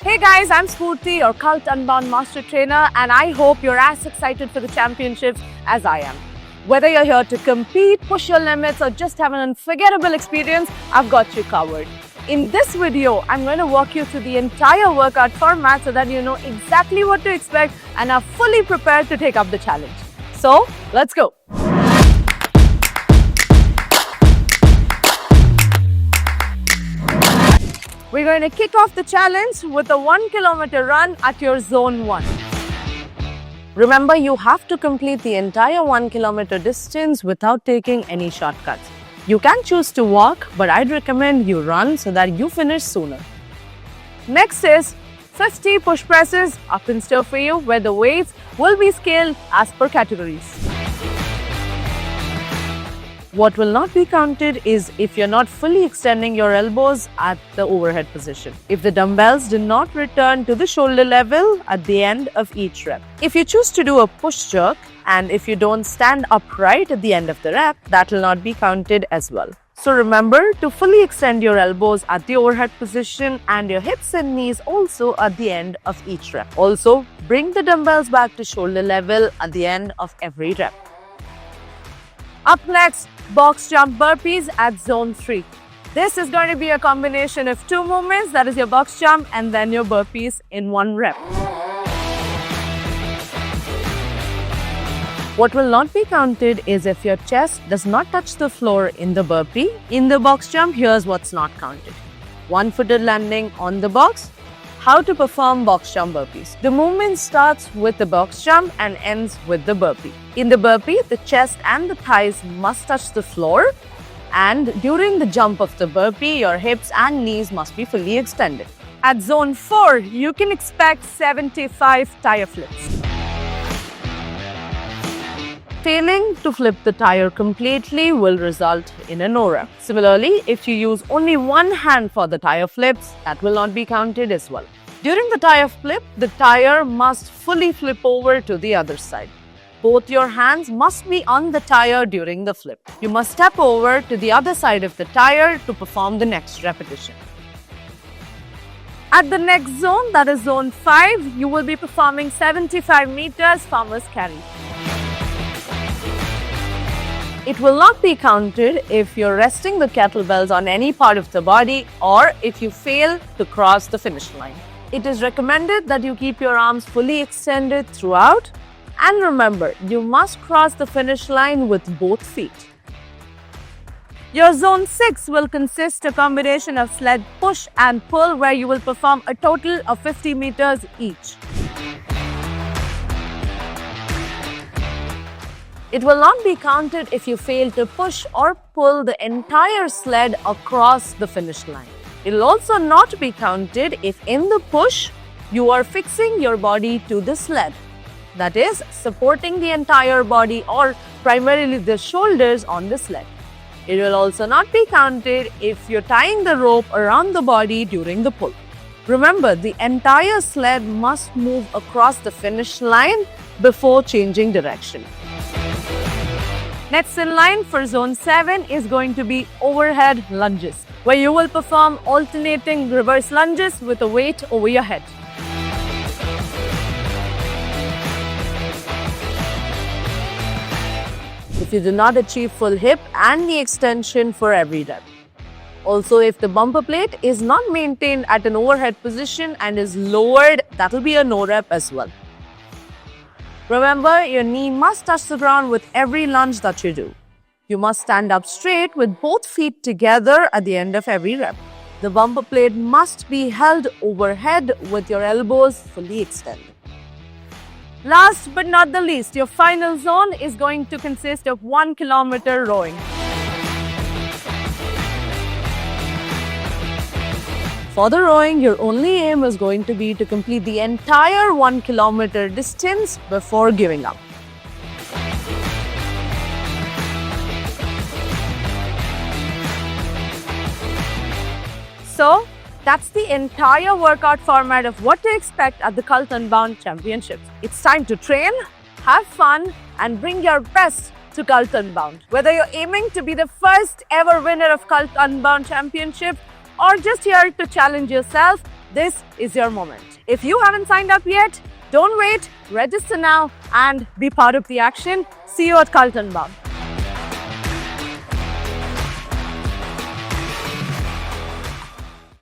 Hey guys, I'm Spurti, your Cult Unbound Master Trainer, and I hope you're as excited for the championships as I am. Whether you're here to compete, push your limits, or just have an unforgettable experience, I've got you covered. In this video, I'm going to walk you through the entire workout format so that you know exactly what to expect and are fully prepared to take up the challenge. So, let's go. We're going to kick off the challenge with a 1 kilometer run at your zone 1. Remember, you have to complete the entire 1 kilometer distance without taking any shortcuts. You can choose to walk, but I'd recommend you run so that you finish sooner. Next is 50 push presses up in store for you, where the weights will be scaled as per categories. What will not be counted is if you're not fully extending your elbows at the overhead position. If the dumbbells do not return to the shoulder level at the end of each rep. If you choose to do a push jerk and if you don't stand upright at the end of the rep, that will not be counted as well. So remember to fully extend your elbows at the overhead position and your hips and knees also at the end of each rep. Also, bring the dumbbells back to shoulder level at the end of every rep. Up next, box jump burpees at zone 3. This is going to be a combination of 2 movements, that is your box jump and then your burpees in 1 rep. What will not be counted is if your chest does not touch the floor in the burpee. In the box jump, here's what's not counted. 1-footed landing on the box. How to perform box jump burpees. The movement starts with the box jump and ends with the burpee. In the burpee, the chest and the thighs must touch the floor, and during the jump of the burpee, your hips and knees must be fully extended. At zone 4, you can expect 75 tire flips. Failing to flip the tire completely will result in a no rep. Similarly, if you use only one hand for the tire flips, that will not be counted as well. During the tire flip, the tire must fully flip over to the other side. Both your hands must be on the tire during the flip. You must step over to the other side of the tire to perform the next repetition. At the next zone, that is zone 5, you will be performing 75 meters farmer's carry. It will not be counted if you're resting the kettlebells on any part of the body or if you fail to cross the finish line. It is recommended that you keep your arms fully extended throughout, and remember, you must cross the finish line with both feet. Your zone 6 will consist of a combination of sled push and pull, where you will perform a total of 50 meters each. It will not be counted if you fail to push or pull the entire sled across the finish line. It will also not be counted if in the push, you are fixing your body to the sled. That is, supporting the entire body or primarily the shoulders on the sled. It will also not be counted if you're tying the rope around the body during the pull. Remember, the entire sled must move across the finish line before changing direction. Next in line for zone 7 is going to be overhead lunges, where you will perform alternating reverse lunges with a weight over your head. If you do not achieve full hip and knee extension for every rep. Also, if the bumper plate is not maintained at an overhead position and is lowered, that will be a no rep as well. Remember, your knee must touch the ground with every lunge that you do. You must stand up straight with both feet together at the end of every rep. The bumper plate must be held overhead with your elbows fully extended. Last but not the least, your final zone is going to consist of 1 kilometer rowing. For the rowing, your only aim is going to be to complete the entire 1 kilometer distance before giving up. So, that's the entire workout format of what to expect at the Cult Unbound Championships. It's time to train, have fun, and bring your best to Cult Unbound. Whether you're aiming to be the first ever winner of Cult Unbound Championship or just here to challenge yourself, This is your moment. If you haven't signed up yet, don't wait. Register now and be part of the action. See you at Unbound.